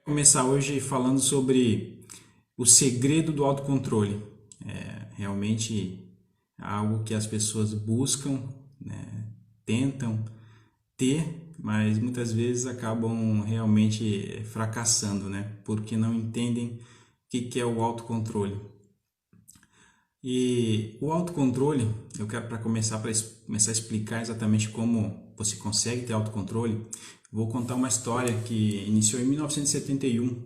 Começar hoje falando sobre o segredo do autocontrole. Realmente algo que as pessoas buscam, né, tentam ter, mas muitas vezes acabam realmente fracassando, né, porque não entendem o que é o autocontrole. E o autocontrole, eu quero para começar a explicar exatamente como você consegue ter autocontrole, vou contar uma história que iniciou em 1971,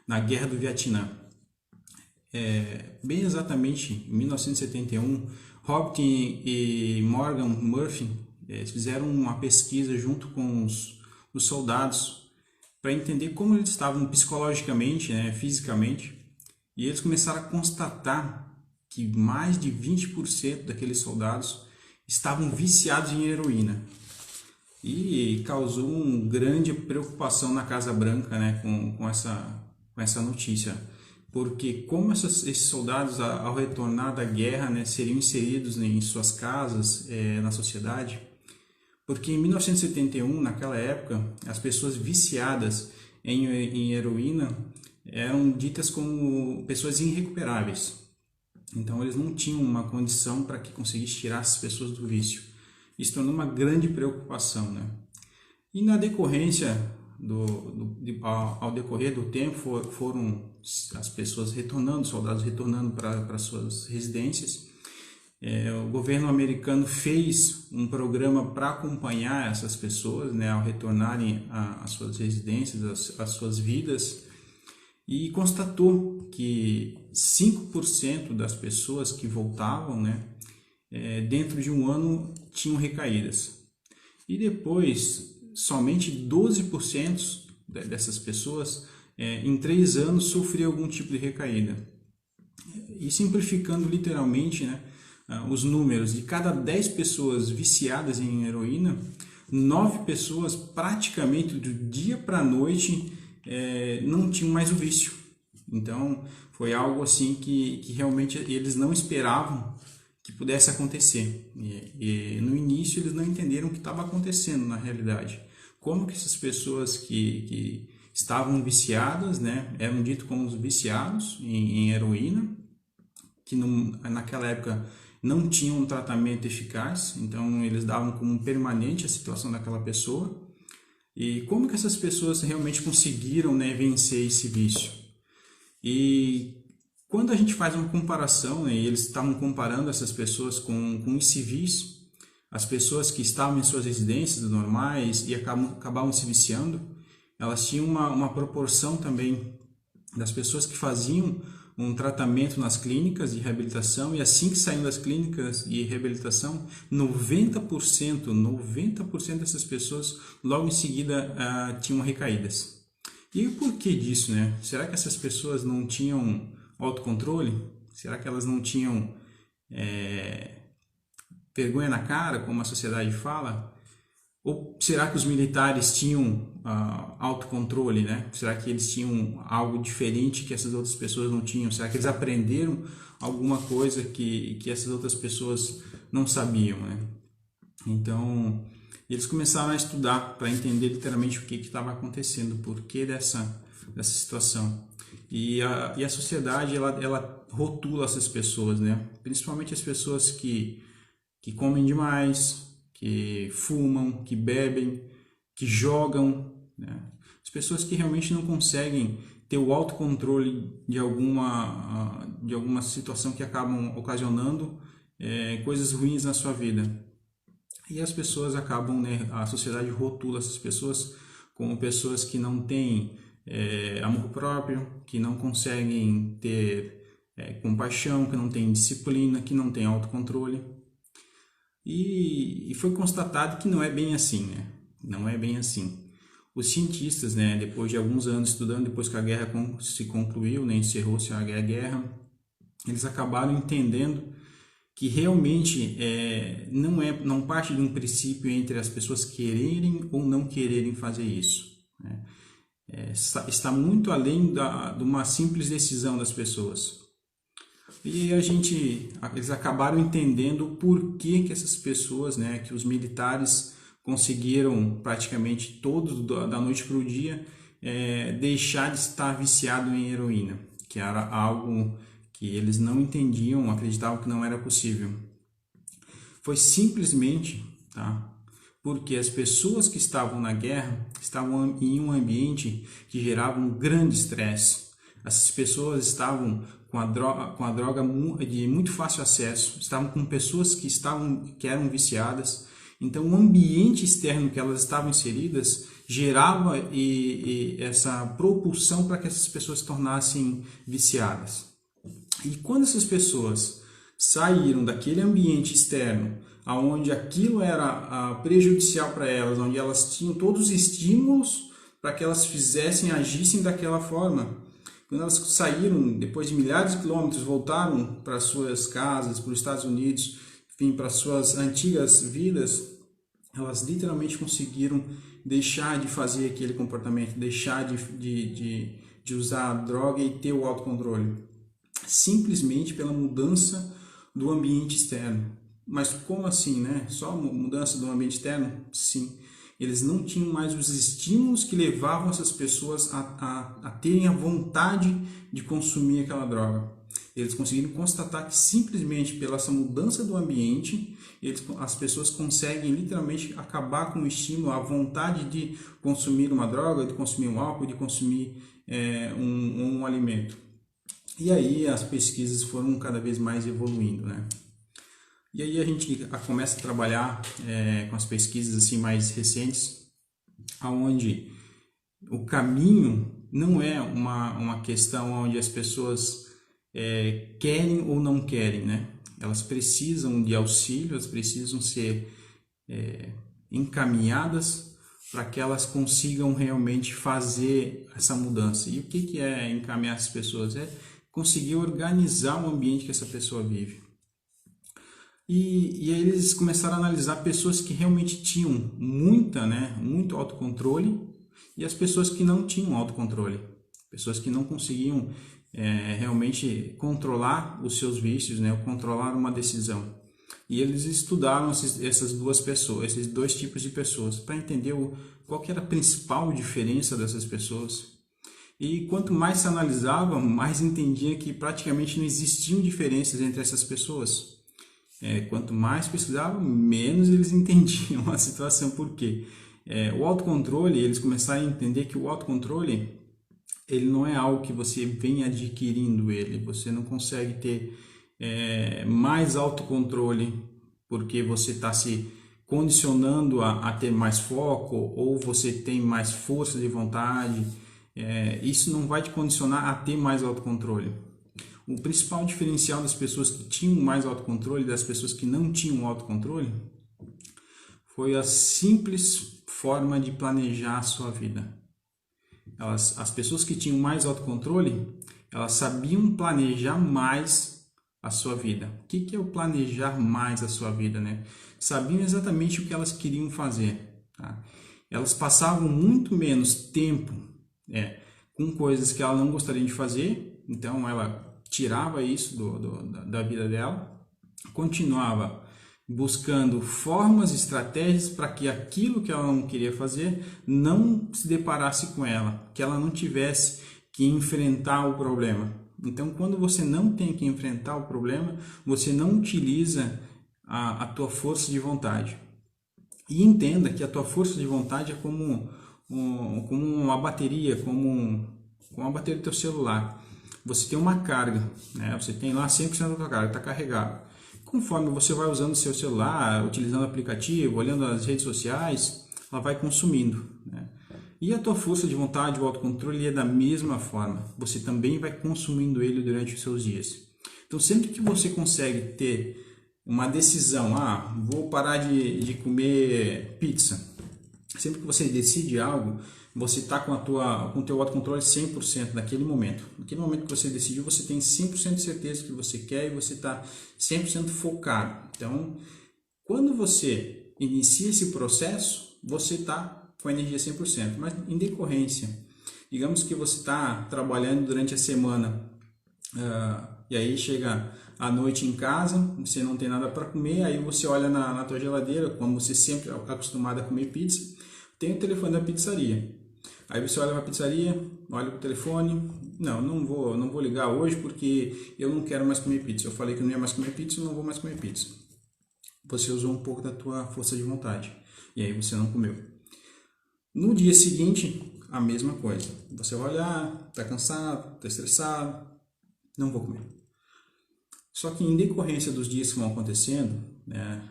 na Guerra do Vietnã. Bem exatamente em 1971, Hopkins e Morgan Murphy fizeram uma pesquisa junto com os soldados para entender como eles estavam psicologicamente, né, fisicamente, e eles começaram a constatar que mais de 20% daqueles soldados estavam viciados em heroína. E causou uma grande preocupação na Casa Branca, né, com essa notícia. Porque como esses soldados, ao retornar da guerra, né, seriam inseridos em suas casas, na sociedade. Porque em 1971, naquela época, as pessoas viciadas em heroína eram ditas como pessoas irrecuperáveis. Então eles não tinham uma condição para que conseguisse tirar as pessoas do vício. Isso tornou uma grande preocupação, né? E na decorrência ao decorrer do tempo foram as pessoas retornando, soldados retornando para suas residências. O governo americano fez um programa para acompanhar essas pessoas, né, ao retornarem às suas residências, às suas vidas, e constatou que 5% das pessoas que voltavam, né, dentro de um ano tinham recaídas. E depois, somente 12% dessas pessoas, em 3 anos, sofriam algum tipo de recaída. E simplificando literalmente, né, os números, de cada 10 pessoas viciadas em heroína, 9 pessoas praticamente do dia para a noite não tinham mais o vício. Então foi algo assim que realmente eles não esperavam que pudesse acontecer. E no início eles não entenderam o que estava acontecendo na realidade. Como que essas pessoas que estavam viciadas, né, eram ditos como os viciados em heroína, que naquela época não tinham um tratamento eficaz, então eles davam como permanente a situação daquela pessoa. E como que essas pessoas realmente conseguiram, né, vencer esse vício? E quando a gente faz uma comparação, né, e eles estavam comparando essas pessoas com os civis, as pessoas que estavam em suas residências normais e acabavam se viciando, elas tinham uma proporção também das pessoas que faziam um tratamento nas clínicas de reabilitação, e assim que saíam das clínicas de reabilitação, 90% dessas pessoas logo em seguida tinham recaídas. E o porquê disso, né? Será que essas pessoas não tinham autocontrole? Será que elas não tinham vergonha na cara, como a sociedade fala? Ou será que os militares tinham autocontrole, né? Será que eles tinham algo diferente que essas outras pessoas não tinham? Será que eles aprenderam alguma coisa que essas outras pessoas não sabiam, né? Então, eles começaram a estudar para entender literalmente o que estava acontecendo, o porquê dessa situação. E a sociedade, ela rotula essas pessoas, né? Principalmente as pessoas que comem demais, que fumam, que bebem, que jogam, né? As pessoas que realmente não conseguem ter o autocontrole de alguma situação que acabam ocasionando coisas ruins na sua vida. E as pessoas acabam, né, a sociedade rotula essas pessoas como pessoas que não têm amor próprio, que não conseguem ter compaixão, que não têm disciplina, que não têm autocontrole. E foi constatado que não é bem assim, né? Não é bem assim. Os cientistas, né, depois de alguns anos estudando, depois que a guerra se concluiu, né, encerrou-se a guerra, eles acabaram entendendo que realmente não parte de um princípio entre as pessoas quererem ou não quererem fazer isso, né? Está muito além de uma simples decisão das pessoas. E eles acabaram entendendo o porquê que essas pessoas, né, que os militares conseguiram praticamente todos da noite para o dia deixar de estar viciado em heroína, que era algo que eles não entendiam, acreditavam que não era possível. Foi simplesmente, tá, porque as pessoas que estavam na guerra estavam em um ambiente que gerava um grande estresse. Essas pessoas estavam com a droga de muito fácil acesso, estavam com pessoas que eram viciadas. Então, o ambiente externo que elas estavam inseridas gerava essa propulsão para que essas pessoas se tornassem viciadas. E quando essas pessoas saíram daquele ambiente externo, onde aquilo era prejudicial para elas, onde elas tinham todos os estímulos para que elas agissem daquela forma, quando elas saíram, depois de milhares de quilômetros, voltaram para suas casas, para os Estados Unidos, enfim, para suas antigas vidas, elas literalmente conseguiram deixar de fazer aquele comportamento, deixar de usar a droga e ter o autocontrole, simplesmente pela mudança do ambiente externo. Mas como assim, né? Só mudança do ambiente externo? Sim. Eles não tinham mais os estímulos que levavam essas pessoas a terem a vontade de consumir aquela droga. Eles conseguiram constatar que simplesmente pela essa mudança do ambiente, as pessoas conseguem literalmente acabar com o estímulo, a vontade de consumir uma droga, de consumir um álcool, de consumir um alimento. E aí as pesquisas foram cada vez mais evoluindo, né? E aí a gente começa a trabalhar com as pesquisas assim mais recentes, onde o caminho não é uma questão onde as pessoas querem ou não querem, né? Elas precisam de auxílio, elas precisam ser encaminhadas para que elas consigam realmente fazer essa mudança. E o que é encaminhar essas pessoas? É conseguir organizar o ambiente que essa pessoa vive. E aí eles começaram a analisar pessoas que realmente tinham muito autocontrole e as pessoas que não tinham autocontrole. Pessoas que não conseguiam realmente controlar os seus vícios, né, ou controlar uma decisão. E eles estudaram essas duas pessoas, esses dois tipos de pessoas, para entender qual que era a principal diferença dessas pessoas. E quanto mais se analisava, mais entendia que praticamente não existiam diferenças entre essas pessoas. Quanto mais pesquisavam, menos eles entendiam a situação. Por quê? O autocontrole, eles começaram a entender que o autocontrole, ele não é algo que você vem adquirindo ele. Você não consegue ter mais autocontrole porque você está se condicionando a ter mais foco ou você tem mais força de vontade. Isso não vai te condicionar a ter mais autocontrole. O principal diferencial das pessoas que tinham mais autocontrole e das pessoas que não tinham autocontrole foi a simples forma de planejar a sua vida. As pessoas que tinham mais autocontrole, elas sabiam planejar mais a sua vida. O que é o planejar mais a sua vida, né? Sabiam exatamente o que elas queriam fazer. Tá? Elas passavam muito menos tempo com coisas que ela não gostaria de fazer, então ela tirava isso da vida dela, continuava buscando formas, estratégias para que aquilo que ela não queria fazer não se deparasse com ela, que ela não tivesse que enfrentar o problema. Então, quando você não tem que enfrentar o problema, você não utiliza a tua força de vontade. E entenda que a tua força de vontade é como uma bateria, como a bateria do teu celular. Você tem uma carga, né? Você tem lá 100% da tua carga, está carregado. Conforme você vai usando o seu celular, utilizando o aplicativo, olhando as redes sociais, ela vai consumindo, né? E a tua força de vontade, o autocontrole é da mesma forma. Você também vai consumindo ele durante os seus dias. Então, sempre que você consegue ter uma decisão, vou parar de comer pizza. Sempre que você decide algo, você está com o teu autocontrole 100% naquele momento. Naquele momento que você decidiu, você tem 100% de certeza que você quer e você está 100% focado. Então, quando você inicia esse processo, você está com a energia 100%. Mas em decorrência, digamos que você está trabalhando durante a semana e aí chega à noite em casa, você não tem nada para comer, aí você olha na tua geladeira, como você sempre é acostumado a comer pizza, tem o telefone da pizzaria. Aí você olha para a pizzaria, olha para o telefone, não vou ligar hoje porque eu não quero mais comer pizza. Eu falei que não ia mais comer pizza, eu não vou mais comer pizza. Você usou um pouco da tua força de vontade e aí você não comeu. No dia seguinte, a mesma coisa. Você vai olhar, está cansado, está estressado, não vou comer. Só que em decorrência dos dias que vão acontecendo, né,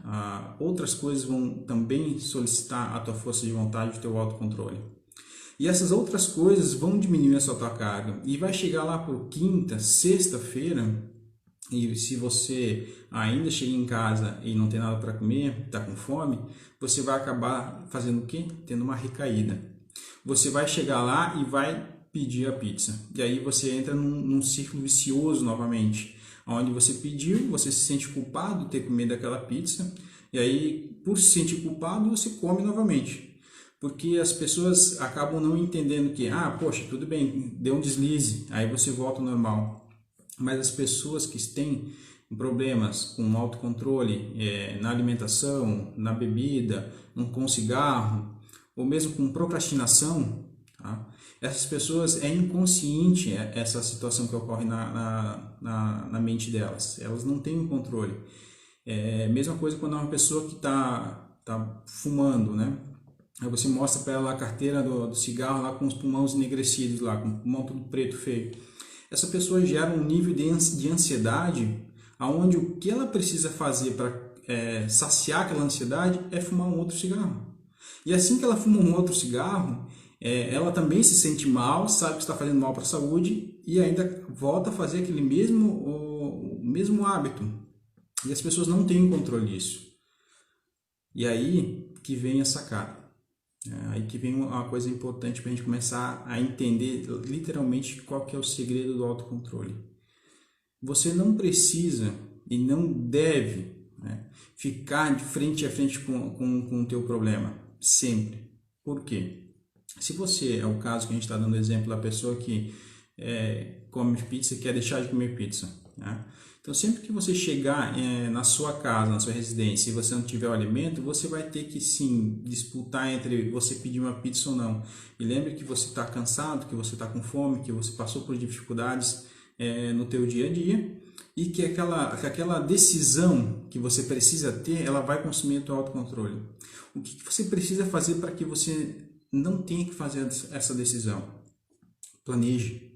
outras coisas vão também solicitar a tua força de vontade, o teu autocontrole. E essas outras coisas vão diminuir a tua carga. E vai chegar lá por quinta, sexta-feira, e se você ainda chega em casa e não tem nada para comer, está com fome, você vai acabar fazendo o quê? Tendo uma recaída. Você vai chegar lá e vai pedir a pizza. E aí você entra num círculo vicioso novamente. Onde você pediu, você se sente culpado de ter comido aquela pizza. E aí, por se sentir culpado, você come novamente. Porque as pessoas acabam não entendendo que, poxa, tudo bem, deu um deslize, aí você volta ao normal. Mas as pessoas que têm problemas com autocontrole na alimentação, na bebida, com cigarro, ou mesmo com procrastinação, tá? Essas pessoas, é inconsciente essa situação que ocorre na mente delas. Elas não têm um controle. É a mesma coisa quando é uma pessoa que tá fumando, né? Aí você mostra para ela a carteira do cigarro lá com os pulmões enegrecidos, lá, com o pulmão tudo preto, feio. Essa pessoa gera um nível de ansiedade, onde o que ela precisa fazer para saciar aquela ansiedade é fumar um outro cigarro. E assim que ela fuma um outro cigarro, ela também se sente mal, sabe que está fazendo mal para a saúde e ainda volta a fazer aquele o mesmo hábito. E as pessoas não têm controle disso. E aí que vem a sacada. Aí que vem uma coisa importante para a gente começar a entender literalmente qual que é o segredo do autocontrole. Você não precisa e não deve, né, ficar de frente a frente com o teu problema, sempre. Por quê? Se você é o caso que a gente está dando exemplo da pessoa que come pizza e quer deixar de comer pizza, né? Então, sempre que você chegar na sua casa, na sua residência, e você não tiver o alimento, você vai ter que, sim, disputar entre você pedir uma pizza ou não. E lembre que você está cansado, que você está com fome, que você passou por dificuldades no teu dia a dia, e que aquela decisão que você precisa ter, ela vai consumir o teu autocontrole. O que você precisa fazer para que você não tenha que fazer essa decisão? Planeje.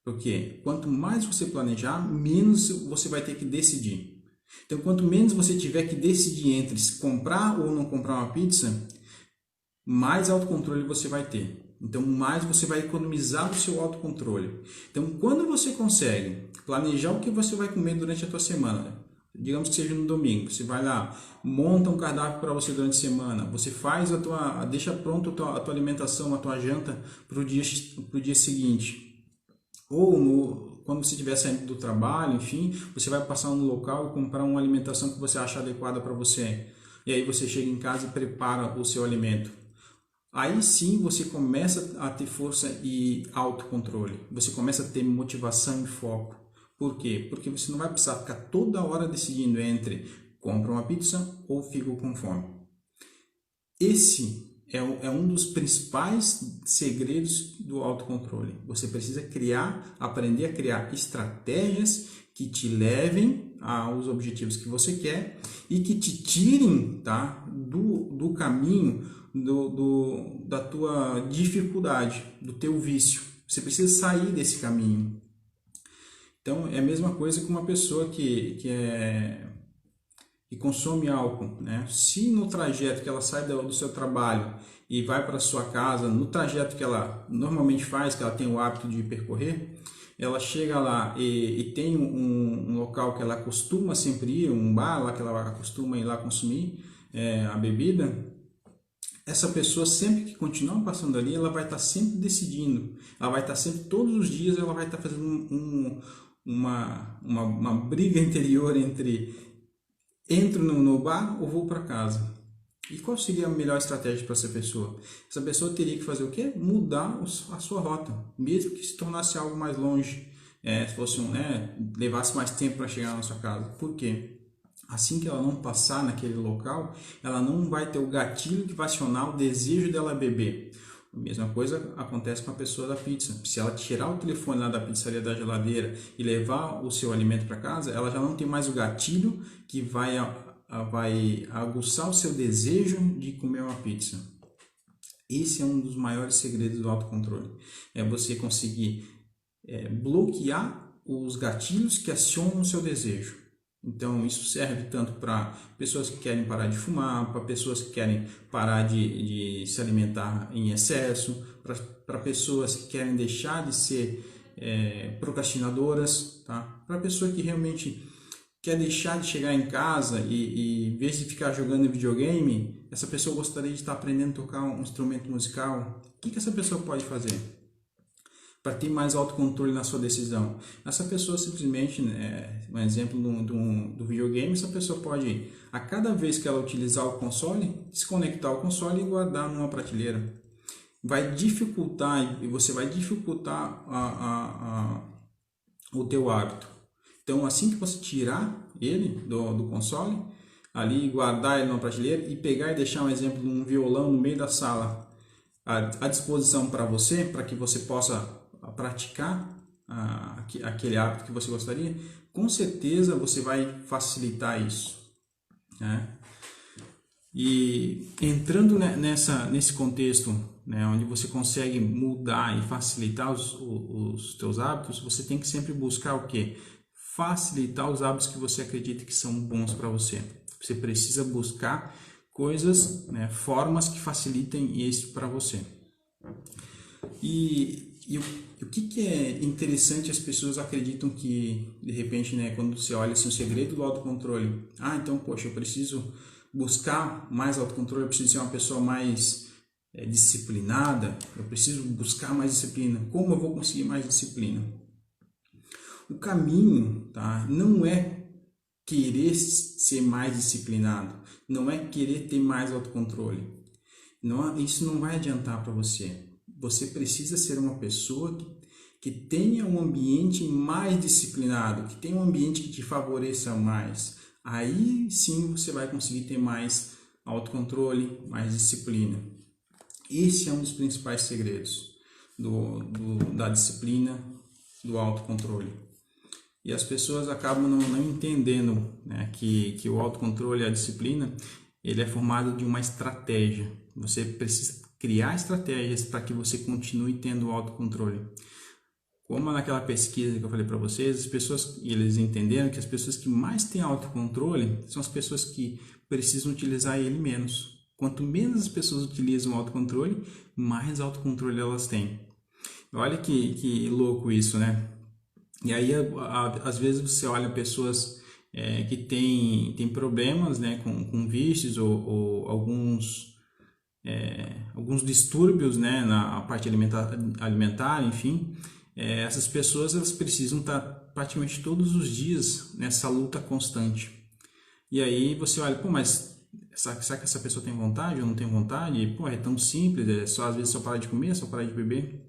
Porque quanto mais você planejar, menos você vai ter que decidir. Então, quanto menos você tiver que decidir entre comprar ou não comprar uma pizza, mais autocontrole você vai ter. Então, mais você vai economizar o seu autocontrole. Então, quando você consegue planejar o que você vai comer durante a tua semana, digamos que seja no domingo, você vai lá, monta um cardápio para você durante a semana, você faz deixa pronto a tua alimentação, a tua janta para o dia seguinte. Ou quando você estiver saindo do trabalho, enfim, você vai passar no local e comprar uma alimentação que você acha adequada para você. E aí você chega em casa e prepara o seu alimento. Aí sim você começa a ter força e autocontrole. Você começa a ter motivação e foco. Por quê? Porque você não vai precisar ficar toda hora decidindo entre compra uma pizza ou fico com fome. Esse é um dos principais segredos do autocontrole. Você precisa aprender a criar estratégias que te levem aos objetivos que você quer e que te tirem, tá, do caminho da tua dificuldade, do teu vício. Você precisa sair desse caminho. Então, é a mesma coisa que uma pessoa que consome álcool, né? Se no trajeto que ela sai do seu trabalho e vai para sua casa, no trajeto que ela normalmente faz, que ela tem o hábito de percorrer, ela chega lá e tem um local que ela costuma sempre ir, um bar lá que ela costuma ir lá consumir a bebida, essa pessoa sempre que continuar passando ali, ela vai estar sempre decidindo, ela vai estar sempre, todos os dias, ela vai estar fazendo uma briga interior entre entro no bar ou vou para casa. E qual seria a melhor estratégia para essa pessoa? Essa pessoa teria que fazer o quê? Mudar a sua rota, mesmo que se tornasse algo mais longe, se fosse levasse mais tempo para chegar na sua casa. Por quê? Assim que ela não passar naquele local, ela não vai ter o gatilho que vai acionar o desejo dela beber. A mesma coisa acontece com a pessoa da pizza. Se ela tirar o telefone lá da pizzaria da geladeira e levar o seu alimento para casa, ela já não tem mais o gatilho que vai aguçar o seu desejo de comer uma pizza. Esse é um dos maiores segredos do autocontrole. É você conseguir bloquear os gatilhos que acionam o seu desejo. Então, isso serve tanto para pessoas que querem parar de fumar, para pessoas que querem parar de se alimentar em excesso, para pessoas que querem deixar de ser procrastinadoras, tá? Para a pessoa que realmente quer deixar de chegar em casa e em vez de ficar jogando videogame, essa pessoa gostaria de estar aprendendo a tocar um instrumento musical. O que essa pessoa pode fazer para ter mais autocontrole na sua decisão? Essa pessoa simplesmente, um exemplo do videogame, essa pessoa pode, a cada vez que ela utilizar o console, desconectar o console e guardar numa prateleira. Vai dificultar, e você vai dificultar o teu hábito. Então, assim que você tirar ele do console, ali guardar ele numa prateleira e pegar e deixar um exemplo de um violão no meio da sala à disposição para você, para que você possa praticar aquele hábito que você gostaria, com certeza você vai facilitar isso, né? E entrando nesse contexto, né, onde você consegue mudar e facilitar os teus hábitos, você tem que sempre buscar o quê? Facilitar os hábitos que você acredita que são bons para você. Você precisa buscar coisas, né, formas que facilitem isso para você. E o que é interessante, as pessoas acreditam que, de repente, né, quando você olha assim, o segredo do autocontrole, então, poxa, eu preciso buscar mais autocontrole, eu preciso ser uma pessoa mais disciplinada, eu preciso buscar mais disciplina. Como eu vou conseguir mais disciplina? O caminho, tá, não é querer ser mais disciplinado, não é querer ter mais autocontrole. Isso não vai adiantar para você. Você precisa ser uma pessoa que tenha um ambiente mais disciplinado, que tenha um ambiente que te favoreça mais. Aí sim você vai conseguir ter mais autocontrole, mais disciplina. Esse é um dos principais segredos da disciplina, do autocontrole. E as pessoas acabam não entendendo, né, que o autocontrole e a disciplina, ele é formado de uma estratégia. Você precisa criar estratégias para que você continue tendo o autocontrole. Como naquela pesquisa que eu falei para vocês, eles entenderam que as pessoas que mais têm autocontrole são as pessoas que precisam utilizar ele menos. Quanto menos as pessoas utilizam o autocontrole, mais autocontrole elas têm. Olha que louco isso, né? E aí, às vezes, você olha pessoas que têm problemas, né, com vícios ou alguns distúrbios, né, na parte alimentar, enfim. Essas pessoas elas precisam estar praticamente todos os dias nessa luta constante. E aí você olha, mas será que essa pessoa tem vontade ou não tem vontade? É tão simples, às vezes só parar de comer, só parar de beber.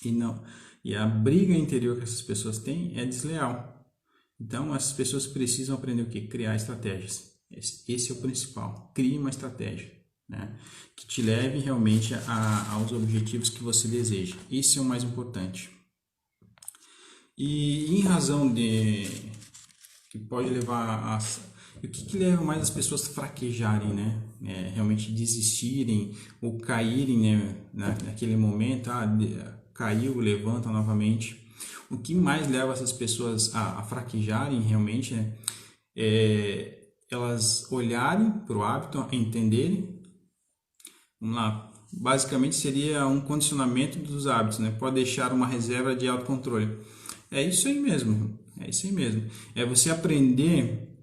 E não. E a briga interior que essas pessoas têm é desleal. Então, essas pessoas precisam aprender o quê? Criar estratégias. Esse é o principal. Crie uma estratégia, né, que te leve realmente aos objetivos que você deseja. Isso é o mais importante. E em razão que pode levar o que leva mais as pessoas a fraquejarem, né? Realmente desistirem ou caírem, né, naquele momento, caiu, levanta novamente. O que mais leva essas pessoas a fraquejarem realmente, né, elas olharem para o hábito, entenderem. Vamos lá, basicamente seria um condicionamento dos hábitos, né? Pode deixar uma reserva de autocontrole. É isso aí mesmo, é você aprender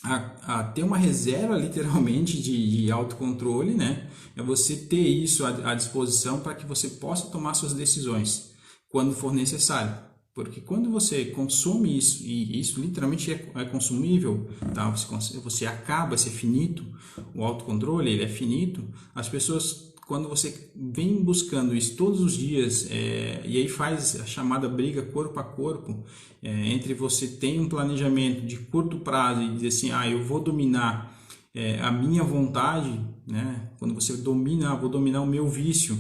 a ter uma reserva literalmente de autocontrole, né? É você ter isso à disposição para que você possa tomar suas decisões quando for necessário. Porque quando você consome isso, e isso literalmente é consumível, tá? Você acaba, isso é finito, o autocontrole ele é finito, as pessoas, quando você vem buscando isso todos os dias, e aí faz a chamada briga corpo a corpo, entre você ter um planejamento de curto prazo e dizer assim, eu vou dominar a minha vontade, né? Quando você domina, vou dominar o meu vício,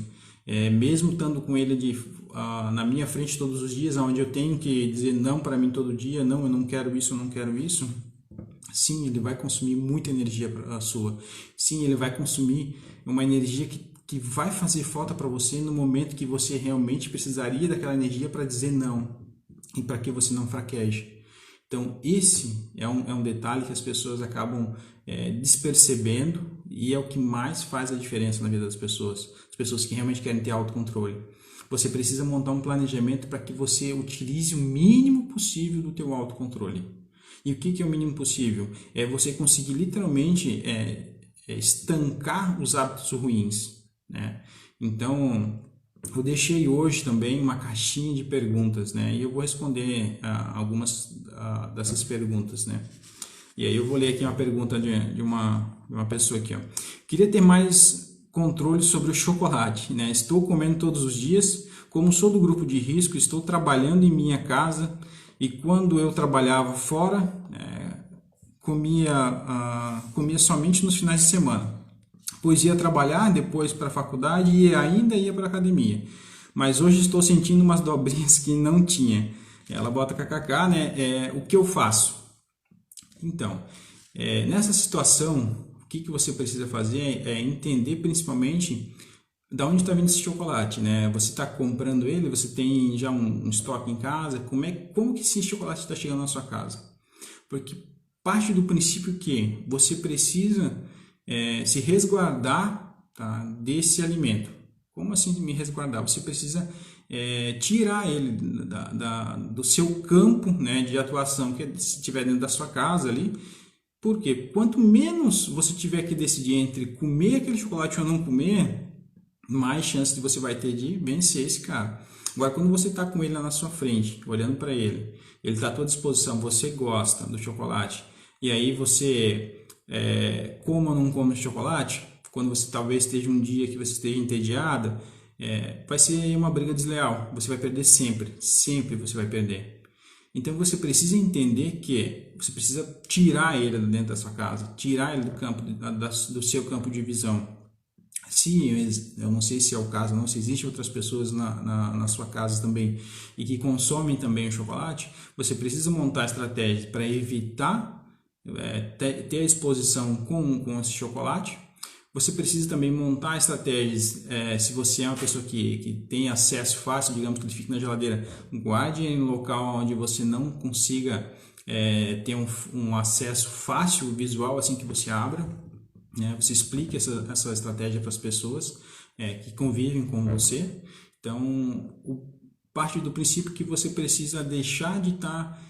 mesmo estando com ele na minha frente todos os dias, onde eu tenho que dizer não para mim todo dia, não, eu não quero isso, eu não quero isso, sim, ele vai consumir muita energia sua. Sim, ele vai consumir uma energia que vai fazer falta para você no momento que você realmente precisaria daquela energia para dizer não e para que você não fraqueje. Então, esse é um detalhe que as pessoas acabam despercebendo e é o que mais faz a diferença na vida das pessoas. As pessoas que realmente querem ter autocontrole. Você precisa montar um planejamento para que você utilize o mínimo possível do teu autocontrole. E o que é o mínimo possível? É você conseguir literalmente estancar os hábitos ruins, né? Então, eu deixei hoje também uma caixinha de perguntas, né? E eu vou responder algumas dessas perguntas, né? E aí eu vou ler aqui uma pergunta de uma pessoa aqui, ó. Queria ter mais controle sobre o chocolate, né? Estou comendo todos os dias. Como sou do grupo de risco, estou trabalhando em minha casa e quando eu trabalhava fora, comia somente nos finais de semana. Pois ia trabalhar, depois para a faculdade e ainda ia para a academia. Mas hoje estou sentindo umas dobrinhas que não tinha. Ela bota kkk, né? O que eu faço? Então, nessa situação, o que você precisa fazer é entender principalmente da onde está vindo esse chocolate, né? Você está comprando ele, você tem já um estoque em casa, como que esse chocolate está chegando na sua casa? Porque parte do princípio que você precisa se resguardar, tá, desse alimento. Como assim me resguardar? Você precisa tirar ele do seu campo, né, de atuação, que se estiver dentro da sua casa ali. Porque quanto menos você tiver que decidir entre comer aquele chocolate ou não comer, mais chance de você vai ter de vencer esse cara. Agora, quando você está com ele lá na sua frente, olhando para ele está à tua disposição, você gosta do chocolate, e aí você come ou não come chocolate, quando você talvez esteja um dia que você esteja entediada, vai ser uma briga desleal, você vai perder sempre, sempre você vai perder. Então você precisa entender que você precisa tirar ele dentro da sua casa, tirar ele do seu campo de visão. Se eu não sei se é o caso, não, se existem outras pessoas na sua casa também e que consomem também o chocolate, você precisa montar estratégias para evitar ter a exposição com esse chocolate. Você precisa também montar estratégias, se você é uma pessoa que tem acesso fácil, digamos que ele fique na geladeira, guarde em um local onde você não consiga ter um acesso fácil visual assim que você abra, né? Você explique essa estratégia para as pessoas que convivem com você. Então, parte do princípio que você precisa deixar de estar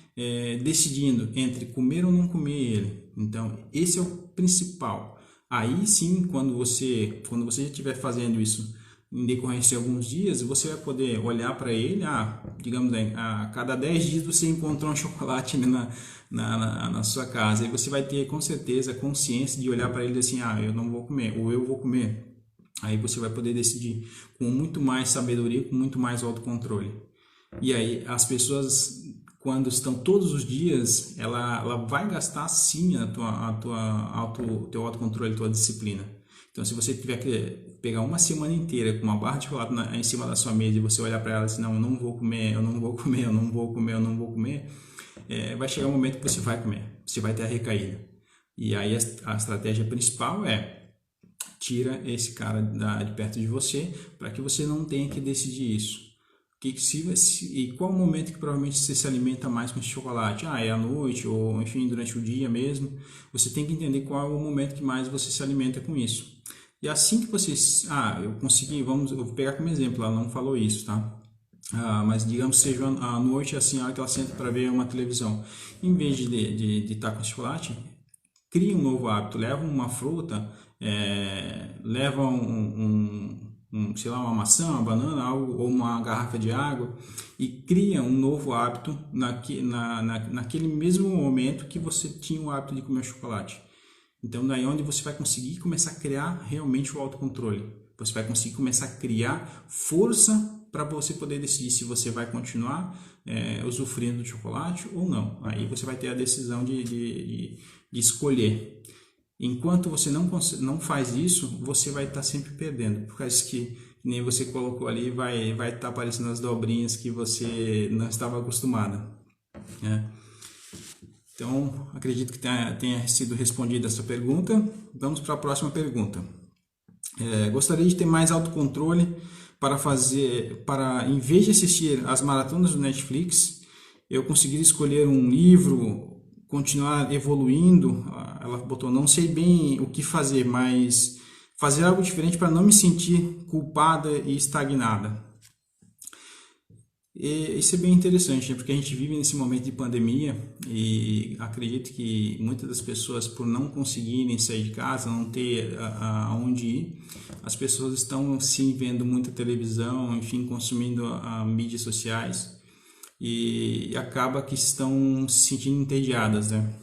decidindo entre comer ou não comer ele. Então, esse é o principal. Aí sim, quando você já estiver fazendo isso em decorrência de alguns dias, você vai poder olhar para ele, digamos, a cada 10 dias você encontrou um chocolate na sua casa, e você vai ter com certeza a consciência de olhar para ele assim, eu não vou comer, ou eu vou comer. Aí você vai poder decidir com muito mais sabedoria, com muito mais autocontrole. E aí as pessoas, quando estão todos os dias, ela vai gastar sim teu autocontrole, tua disciplina. Então, se você tiver que pegar uma semana inteira com uma barra de chocolate em cima da sua mesa e você olhar para ela assim, não, eu não vou comer, eu não vou comer, eu não vou comer, eu não vou comer, vai chegar um momento que você vai comer, você vai ter a recaída. E aí a estratégia principal tira esse cara de perto de você para que você não tenha que decidir isso. E qual o momento que provavelmente você se alimenta mais com esse chocolate? É à noite ou enfim durante o dia mesmo. Você tem que entender qual é o momento que mais você se alimenta com isso. E assim que você... eu consegui, eu vou pegar como exemplo, ela não falou isso, tá? Mas digamos que seja à noite, assim, a hora que ela senta para ver uma televisão. Em vez de estar com chocolate, cria um novo hábito, leva uma fruta, leva sei lá, uma maçã, uma banana, algo, ou uma garrafa de água, e cria um novo hábito naquele mesmo momento que você tinha o hábito de comer chocolate. Então, daí onde você vai conseguir começar a criar realmente o autocontrole. Você vai conseguir começar a criar força para você poder decidir se você vai continuar usufruindo do chocolate ou não. Aí você vai ter a decisão de escolher. Enquanto você não faz isso, você vai estar sempre perdendo. Por causa que que nem você colocou ali, vai estar aparecendo as dobrinhas que você não estava acostumada, né? Então, acredito que tenha sido respondida essa pergunta. Vamos para a próxima pergunta. Gostaria de ter mais autocontrole para, em vez de assistir as maratonas do Netflix, eu conseguir escolher um livro, continuar evoluindo. Ela botou, não sei bem o que fazer, mas fazer algo diferente para não me sentir culpada e estagnada. E isso é bem interessante, né? Porque a gente vive nesse momento de pandemia e acredito que muitas das pessoas, por não conseguirem sair de casa, não ter aonde ir, as pessoas estão sim vendo muita televisão, enfim, consumindo mídias sociais e acaba que estão se sentindo entediadas, né?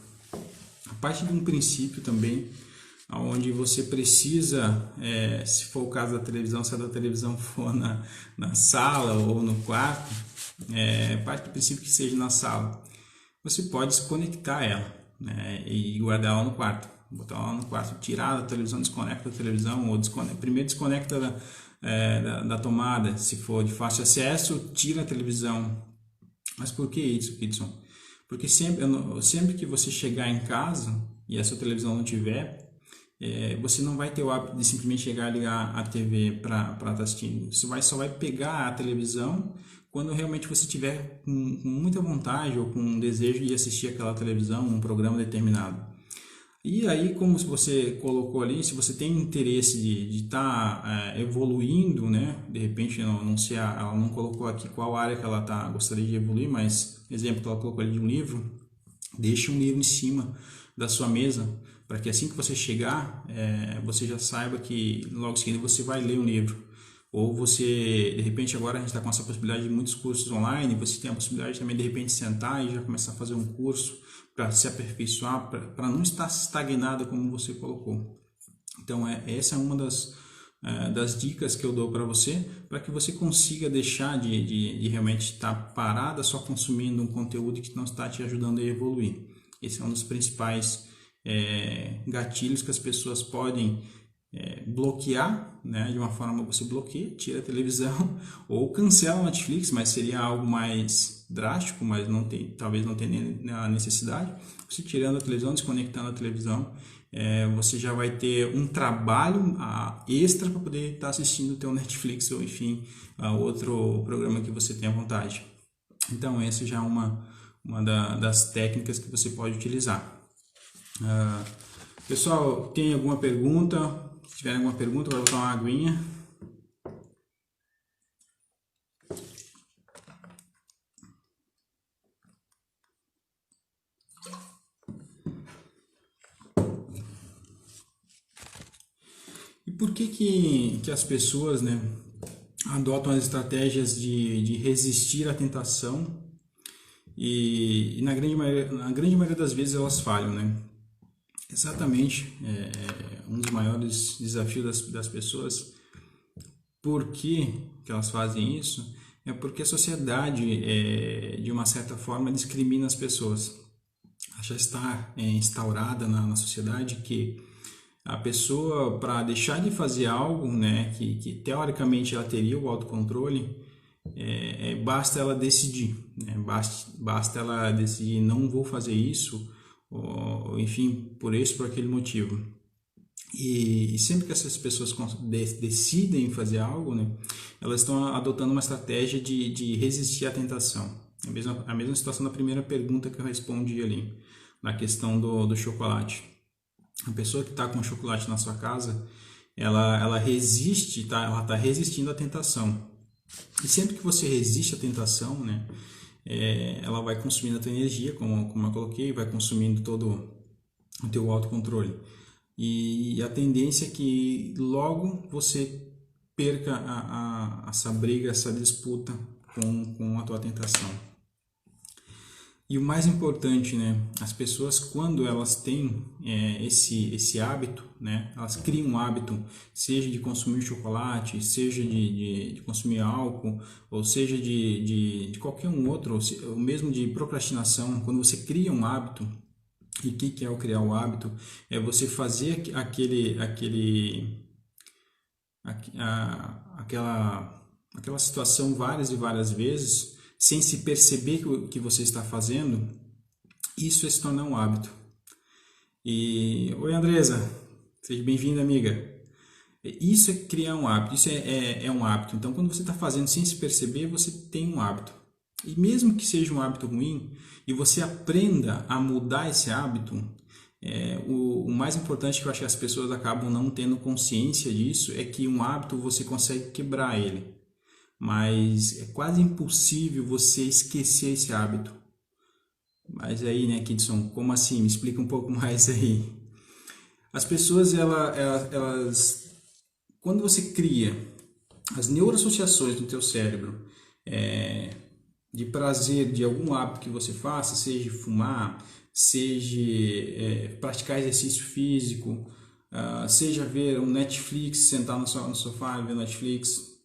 A parte de um princípio também, onde você precisa, se for o caso da televisão, se a da televisão for na sala ou no quarto, parte do princípio que seja na sala, você pode desconectar ela, né, e guardar ela no quarto, botar ela no quarto, tirar da televisão, desconecta da televisão, ou primeiro desconecta da tomada, se for de fácil acesso, tira a televisão. Mas por que isso, Kidson? Porque sempre que você chegar em casa e a sua televisão não tiver, você não vai ter o hábito de simplesmente chegar e ligar a TV para estar assistindo. Você só vai pegar a televisão quando realmente você tiver com muita vontade ou com um desejo de assistir aquela televisão, um programa determinado. E aí, como você colocou ali, se você tem interesse de estar evoluindo, né? De repente, não sei, ela não colocou aqui qual área que ela gostaria de evoluir, mas exemplo que ela colocou ali de um livro, deixe um livro em cima da sua mesa, para que assim que você chegar, você já saiba que logo em seguida você vai ler um livro. Ou você, de repente, agora a gente está com essa possibilidade de muitos cursos online, você tem a possibilidade também de repente sentar e já começar a fazer um curso para se aperfeiçoar, para não estar estagnada como você colocou. Então, essa é uma das dicas que eu dou para você, para que você consiga deixar de realmente estar parada só consumindo um conteúdo que não está te ajudando a evoluir. Esse é um dos principais gatilhos que as pessoas podem bloquear, né? De uma forma você bloqueia, tira a televisão ou cancela a Netflix, mas seria algo mais drástico, mas talvez não tenha a necessidade. Você tirando a televisão, desconectando a televisão, você já vai ter um trabalho extra para poder estar assistindo o teu Netflix ou enfim, outro programa que você tenha vontade. Então essa já é uma das técnicas que você pode utilizar. Pessoal, tem alguma pergunta? Se tiver alguma pergunta, eu vou botar uma aguinha. E por que as pessoas, né, adotam as estratégias de resistir à tentação e na grande maioria das vezes elas falham, né? Exatamente, um dos maiores desafios das pessoas. Por que elas fazem isso? É porque a sociedade, de uma certa forma, discrimina as pessoas. Já está instaurada na sociedade que a pessoa, para deixar de fazer algo, né, que teoricamente ela teria o autocontrole, basta ela decidir, né? Basta ela decidir, não vou fazer isso, ou enfim, por aquele motivo. E sempre que essas pessoas decidem fazer algo, né, elas estão adotando uma estratégia de resistir à tentação. A mesma situação da primeira pergunta que eu respondi ali, na questão do chocolate. A pessoa que está com chocolate na sua casa, ela resiste, ela está resistindo à tentação. E sempre que você resiste à tentação, né, ela vai consumindo a tua energia, como eu coloquei, vai consumindo todo o teu autocontrole. E a tendência é que logo você perca essa briga, essa disputa com a tua tentação. E o mais importante, né, as pessoas quando elas têm esse hábito, né, elas criam um hábito, seja de consumir chocolate, seja de consumir álcool, ou seja de qualquer um outro, ou mesmo de procrastinação. Quando você cria um hábito, e o que é o criar o hábito? É você fazer aquela situação várias e várias vezes, sem se perceber que o que você está fazendo, isso é se tornar um hábito. E, oi Andresa, seja bem-vinda, amiga. Isso é criar um hábito, isso é um hábito. Então, quando você está fazendo sem se perceber, você tem um hábito. E mesmo que seja um hábito ruim, e você aprenda a mudar esse hábito, o mais importante que eu acho que as pessoas acabam não tendo consciência disso é que um hábito você consegue quebrar ele. Mas é quase impossível você esquecer esse hábito. Mas aí, né, Kidson, como assim? Me explica um pouco mais aí. As pessoas, elas quando você cria as neuroassociações no teu cérebro de prazer de algum hábito que você faça, seja fumar, seja praticar exercício físico, seja ver um Netflix, sentar no sofá e ver Netflix,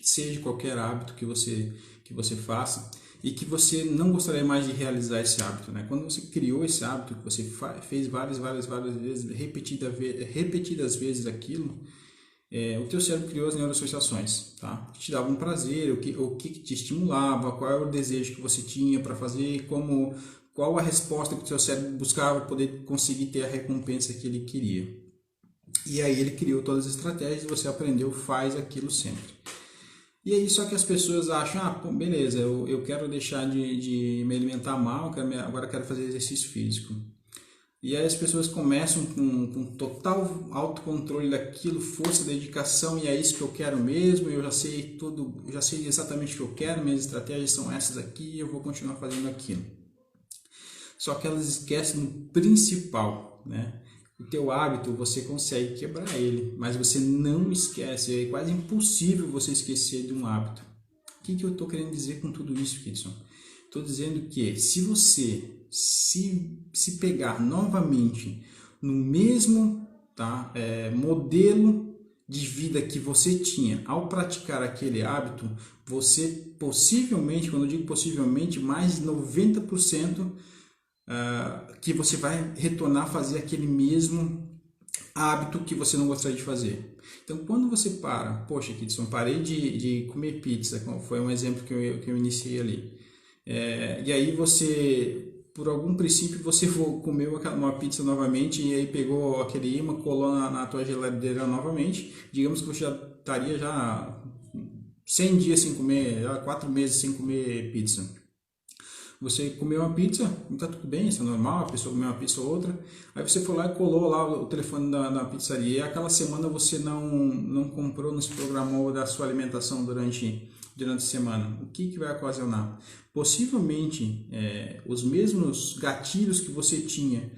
seja qualquer hábito que você faça e que você não gostaria mais de realizar esse hábito, né? Quando você criou esse hábito, que você fez várias vezes, repetidas vezes aquilo, o teu cérebro criou as neuroassociações, tá? Que te davam um prazer, o que te estimulava, qual era o desejo que você tinha para fazer, qual a resposta que o teu cérebro buscava para poder conseguir ter a recompensa que ele queria. E aí ele criou todas as estratégias e você aprendeu, faz aquilo sempre. E aí só que as pessoas acham, pô, beleza, eu quero deixar de me alimentar mal, agora quero fazer exercício físico. E aí as pessoas começam com total autocontrole daquilo, força, dedicação, e é isso que eu quero mesmo, eu já sei tudo, eu já sei exatamente o que eu quero, minhas estratégias são essas aqui, eu vou continuar fazendo aquilo. Só que elas esquecem do principal, né? O teu hábito, você consegue quebrar ele, mas você não esquece, é quase impossível você esquecer de um hábito. O que eu estou querendo dizer com tudo isso, Kidson? Estou dizendo que se você se pegar novamente no mesmo modelo de vida que você tinha ao praticar aquele hábito, você possivelmente, quando eu digo possivelmente, mais de 90% que você vai retornar a fazer aquele mesmo hábito que você não gostaria de fazer. Então, quando você poxa, Kidson, parei de comer pizza, foi um exemplo que eu iniciei ali. E aí você, por algum princípio, você comeu uma pizza novamente e aí pegou aquele imã, colou na tua geladeira novamente. Digamos que você já estaria já 100 dias sem comer, já 4 meses sem comer pizza. Você comeu uma pizza, não está tudo bem, isso é normal, a pessoa comeu uma pizza ou outra. Aí você foi lá e colou lá o telefone da pizzaria. E aquela semana você não comprou, não se programou da sua alimentação durante a semana. O que vai ocasionar? Possivelmente os mesmos gatilhos que você tinha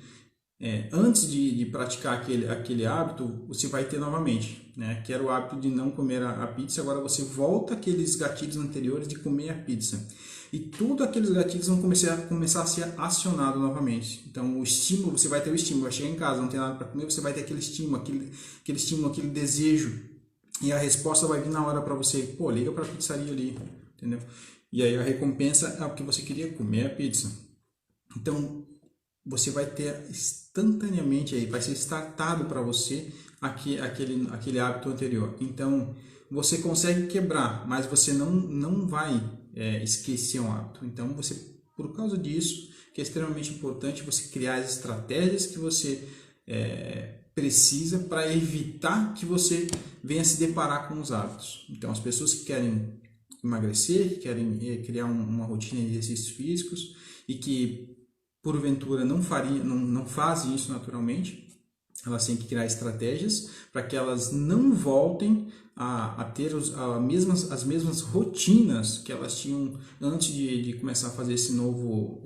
antes de praticar aquele hábito, você vai ter novamente, né? Que era o hábito de não comer a pizza, agora você volta aqueles gatilhos anteriores de comer a pizza. E todos aqueles gatilhos vão começar a ser acionados novamente. Então, o estímulo, você vai ter o estímulo, vai chegar em casa, não tem nada para comer, você vai ter aquele estímulo, aquele desejo. E a resposta vai vir na hora para você, pô, liga para a pizzaria ali, entendeu? E aí a recompensa é o que você queria, comer a pizza. Então, você vai ter instantaneamente aí, vai ser startado para você aquele hábito anterior. Então, você consegue quebrar, mas você não vai esquecer um hábito. Então, por causa disso, que é extremamente importante você criar as estratégias que você precisa para evitar que você venha se deparar com os hábitos. Então, as pessoas que querem emagrecer, que querem criar uma rotina de exercícios físicos e que porventura não fazem isso naturalmente, elas têm que criar estratégias para que elas não voltem a ter as mesmas rotinas que elas tinham antes de começar a fazer esse novo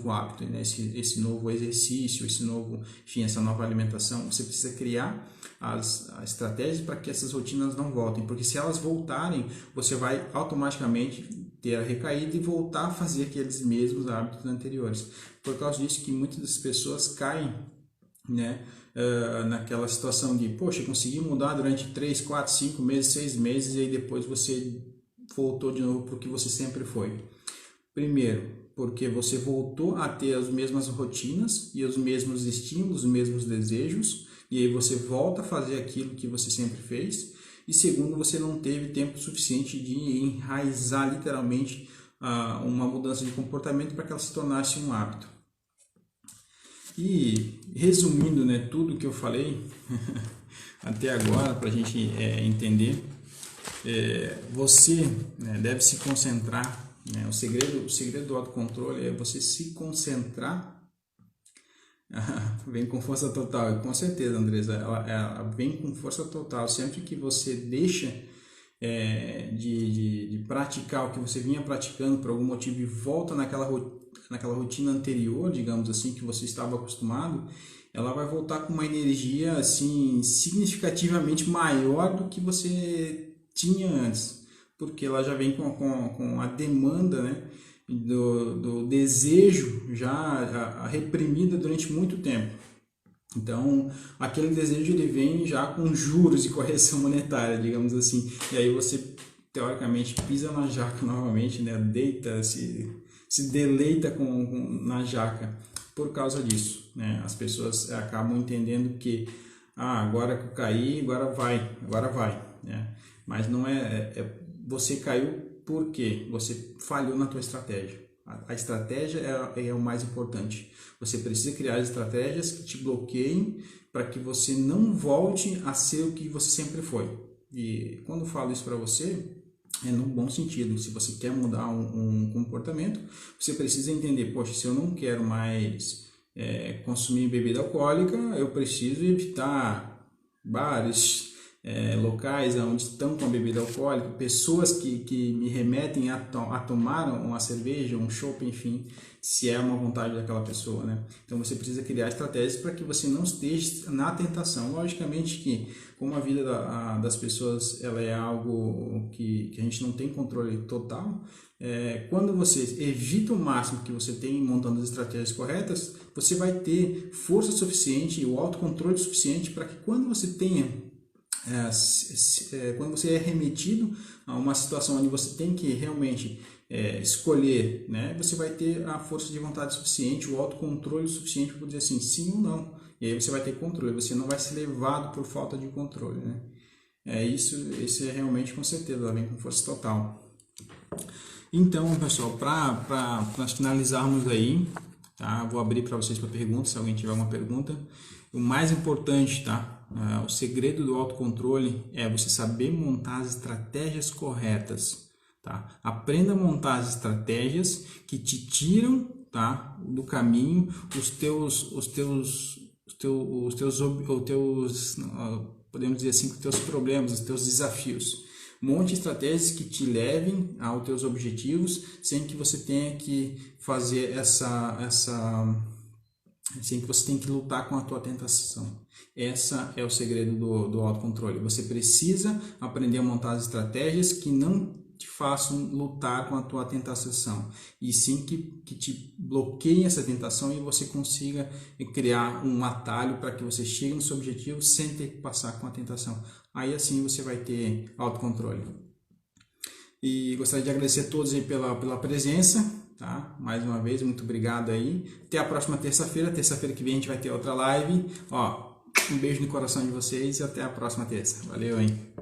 hábito, né? esse novo exercício, essa nova alimentação. Você precisa criar as estratégias para que essas rotinas não voltem, porque se elas voltarem, você vai automaticamente ter a recaída e voltar a fazer aqueles mesmos hábitos anteriores. Por causa disso que muitas das pessoas caem, né, naquela situação de, poxa, consegui mudar durante 3, 4, 5 meses, 6 meses e aí depois você voltou de novo para o que você sempre foi. Primeiro, porque você voltou a ter as mesmas rotinas e os mesmos estímulos, os mesmos desejos, e aí você volta a fazer aquilo que você sempre fez. e segundo, você não teve tempo suficiente de enraizar literalmente uma mudança de comportamento para que ela se tornasse um hábito. E resumindo, né, tudo que eu falei até agora, para a gente entender, você, né, deve se concentrar, né, o segredo do autocontrole é você se concentrar. Vem com força total, com certeza, Andresa, ela vem com força total. Sempre que você deixa de praticar o que você vinha praticando por algum motivo e volta naquela rotina anterior, digamos assim, que você estava acostumado, ela vai voltar com uma energia assim significativamente maior do que você tinha antes, porque ela já vem com a demanda, né, do desejo já reprimida durante muito tempo. Então, aquele desejo ele vem já com juros e correção monetária, digamos assim. E aí você, teoricamente, pisa na jaca novamente, né? Deita, se deleita na jaca por causa disso, né? As pessoas acabam entendendo que agora que eu caí, agora vai, né? Mas não você caiu porque você falhou na tua estratégia. A estratégia é o mais importante. Você precisa criar estratégias que te bloqueiem para que você não volte a ser o que você sempre foi. E quando eu falo isso para você, é no bom sentido. Se você quer mudar um comportamento, você precisa entender, poxa, se eu não quero mais consumir bebida alcoólica, eu preciso evitar bares, locais onde estão com a bebida alcoólica, pessoas que me remetem a tomar uma cerveja, um chopp, enfim, se é uma vontade daquela pessoa, né? Então você precisa criar estratégias para que você não esteja na tentação. Logicamente que, como a vida das pessoas ela é algo que a gente não tem controle total, quando você evita o máximo que você tem montando as estratégias corretas, você vai ter força suficiente e o autocontrole suficiente para que quando você tenha quando você é remetido a uma situação onde você tem que realmente escolher, né, você vai ter a força de vontade suficiente, o autocontrole suficiente para dizer assim, sim ou não. E aí você vai ter controle, você não vai ser levado por falta de controle, né? Isso é realmente com certeza, ela vem com força total. Então, pessoal, para nós finalizarmos aí, tá? Vou abrir para vocês para perguntas, se alguém tiver alguma pergunta. O mais importante, tá? O segredo do autocontrole é você saber montar as estratégias corretas, tá? Aprenda a montar as estratégias que te tiram, tá, do caminho podemos dizer assim, os teus problemas, os teus desafios. Monte estratégias que te levem aos teus objetivos sem que você tenha que fazer sem que você tenha que lutar com a tua tentação. Esse é o segredo do autocontrole. Você precisa aprender a montar as estratégias que não te façam lutar com a tua tentação, e sim que te bloqueiem essa tentação e você consiga criar um atalho para que você chegue no seu objetivo sem ter que passar com a tentação. Aí assim você vai ter autocontrole. E gostaria de agradecer a todos aí pela presença, tá? Mais uma vez, muito obrigado aí. Até a próxima terça-feira. Terça-feira que vem a gente vai ter outra live. Um beijo no coração de vocês e até a próxima terça. Valeu, hein?